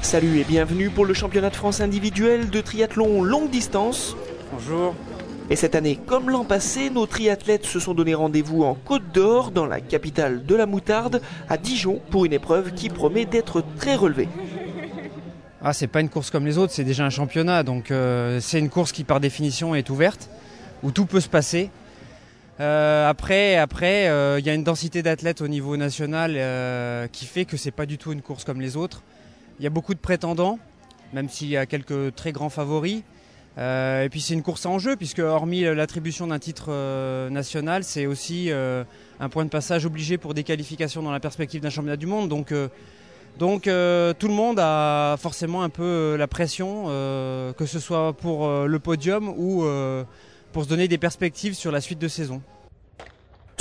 Salut et bienvenue pour le championnat de France individuel de triathlon longue distance. Bonjour. Et cette année, comme l'an passé, nos triathlètes se sont donné rendez-vous en Côte d'Or, dans la capitale de la moutarde, à Dijon, pour une épreuve qui promet d'être très relevée. C'est pas une course comme les autres, c'est déjà un championnat, donc c'est une course qui par définition est ouverte, où tout peut se passer. Après, il y a une densité d'athlètes au niveau national qui fait que c'est pas du tout une course comme les autres. Il y a beaucoup de prétendants, même s'il y a quelques très grands favoris. Et puis c'est une course à enjeu, puisque hormis l'attribution d'un titre national, c'est aussi un point de passage obligé pour des qualifications dans la perspective d'un championnat du monde. Donc tout le monde a forcément un peu la pression, que ce soit pour le podium ou pour se donner des perspectives sur la suite de saison.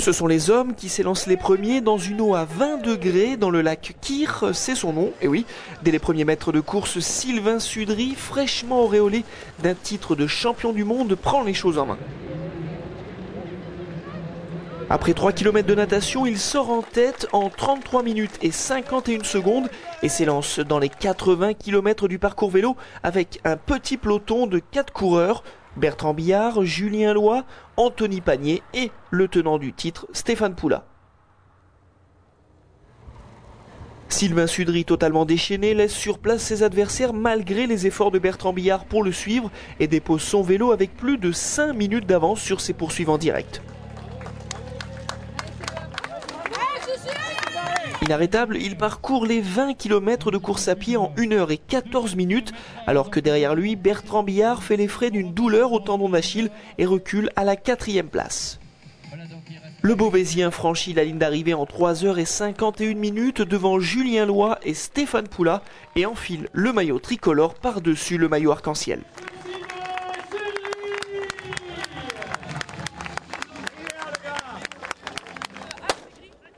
Ce sont les hommes qui s'élancent les premiers dans une eau à 20 degrés dans le lac Kyr, c'est son nom. Et oui, dès les premiers mètres de course, Sylvain Sudry, fraîchement auréolé d'un titre de champion du monde, prend les choses en main. Après 3 km de natation, il sort en tête en 33 minutes et 51 secondes et s'élance dans les 80 km du parcours vélo avec un petit peloton de 4 coureurs. Bertrand Billard, Julien Loy, Anthony Pagné et le tenant du titre, Stéphane Poula. Sylvain Sudry, totalement déchaîné, laisse sur place ses adversaires malgré les efforts de Bertrand Billard pour le suivre et dépose son vélo avec plus de 5 minutes d'avance sur ses poursuivants directs. Inarrêtable, il parcourt les 20 km de course à pied en 1 h et 14 minutes, alors que derrière lui, Bertrand Billard fait les frais d'une douleur au tendon d'Achille et recule à la 4e place. Le Beauvaisien franchit la ligne d'arrivée en 3 h et 51 minutes devant Julien Loy et Stéphane Poula et enfile le maillot tricolore par-dessus le maillot arc-en-ciel.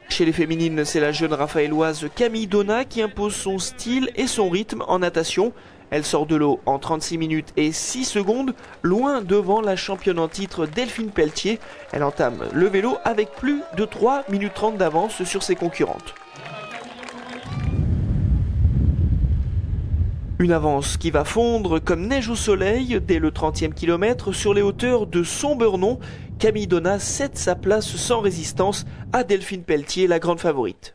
Chez les féminines, c'est la jeune raphaéloise Camille Donat qui impose son style et son rythme en natation. Elle sort de l'eau en 36 minutes et 6 secondes, loin devant la championne en titre Delphine Pelletier. Elle entame le vélo avec plus de 3 minutes 30 d'avance sur ses concurrentes. Une avance qui va fondre comme neige au soleil dès le 30e kilomètre sur les hauteurs de Sombernon. Camille Donat cède sa place sans résistance à Delphine Pelletier, la grande favorite.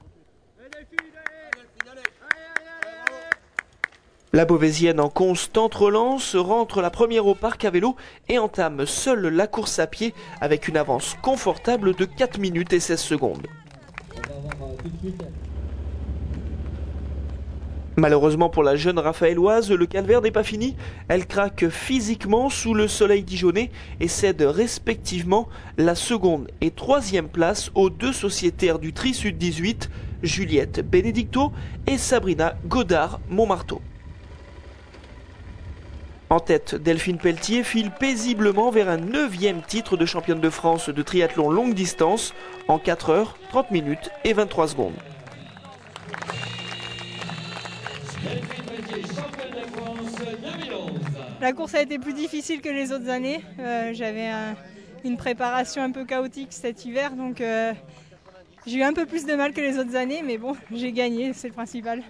La Beauvaisienne en constante relance rentre la première au parc à vélo et entame seule la course à pied avec une avance confortable de 4 minutes et 16 secondes. Malheureusement pour la jeune raphaéloise, le calvaire n'est pas fini. Elle craque physiquement sous le soleil dijonnais et cède respectivement la 2e et 3e place aux 2 sociétaires du Tri Sud 18, Juliette Benedicto et Sabrina Godard-Montmarteau. En tête, Delphine Pelletier file paisiblement vers un 9e titre de championne de France de triathlon longue distance en 4 h, 30 minutes et 23 secondes. La course a été plus difficile que les autres années. J'avais une préparation un peu chaotique cet hiver, donc j'ai eu un peu plus de mal que les autres années, mais bon, j'ai gagné, c'est le principal.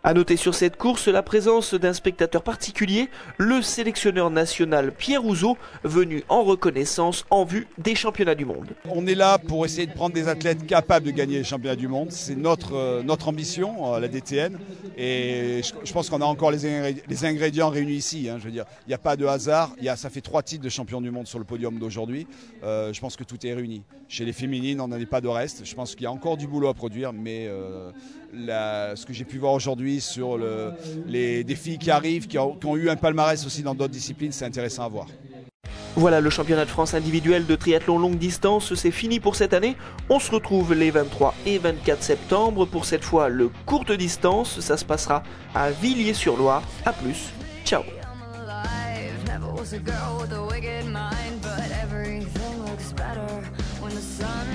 A noter sur cette course la présence d'un spectateur particulier, le sélectionneur national Pierre Rouzot, venu en reconnaissance en vue des championnats du monde. On est là pour essayer de prendre des athlètes capables de gagner les championnats du monde. C'est notre ambition, la DTN. Et je pense qu'on a encore les ingrédients réunis ici. Je veux dire, il n'y a pas de hasard. Ça fait 3 titres de champion du monde sur le podium d'aujourd'hui. Je pense que tout est réuni. Chez les féminines, on n'en est pas de reste. Je pense qu'il y a encore du boulot à produire, mais ce que j'ai pu voir aujourd'hui sur les filles qui arrivent, qui ont eu un palmarès aussi dans d'autres disciplines, c'est intéressant à voir. Voilà, le championnat de France individuel de triathlon longue distance, c'est fini pour cette année. On se retrouve les 23 et 24 septembre pour cette fois le courte distance. Ça se passera à Villiers-sur-Loire. A plus, ciao. Was a girl with a wicked mind, but everything looks better when the sun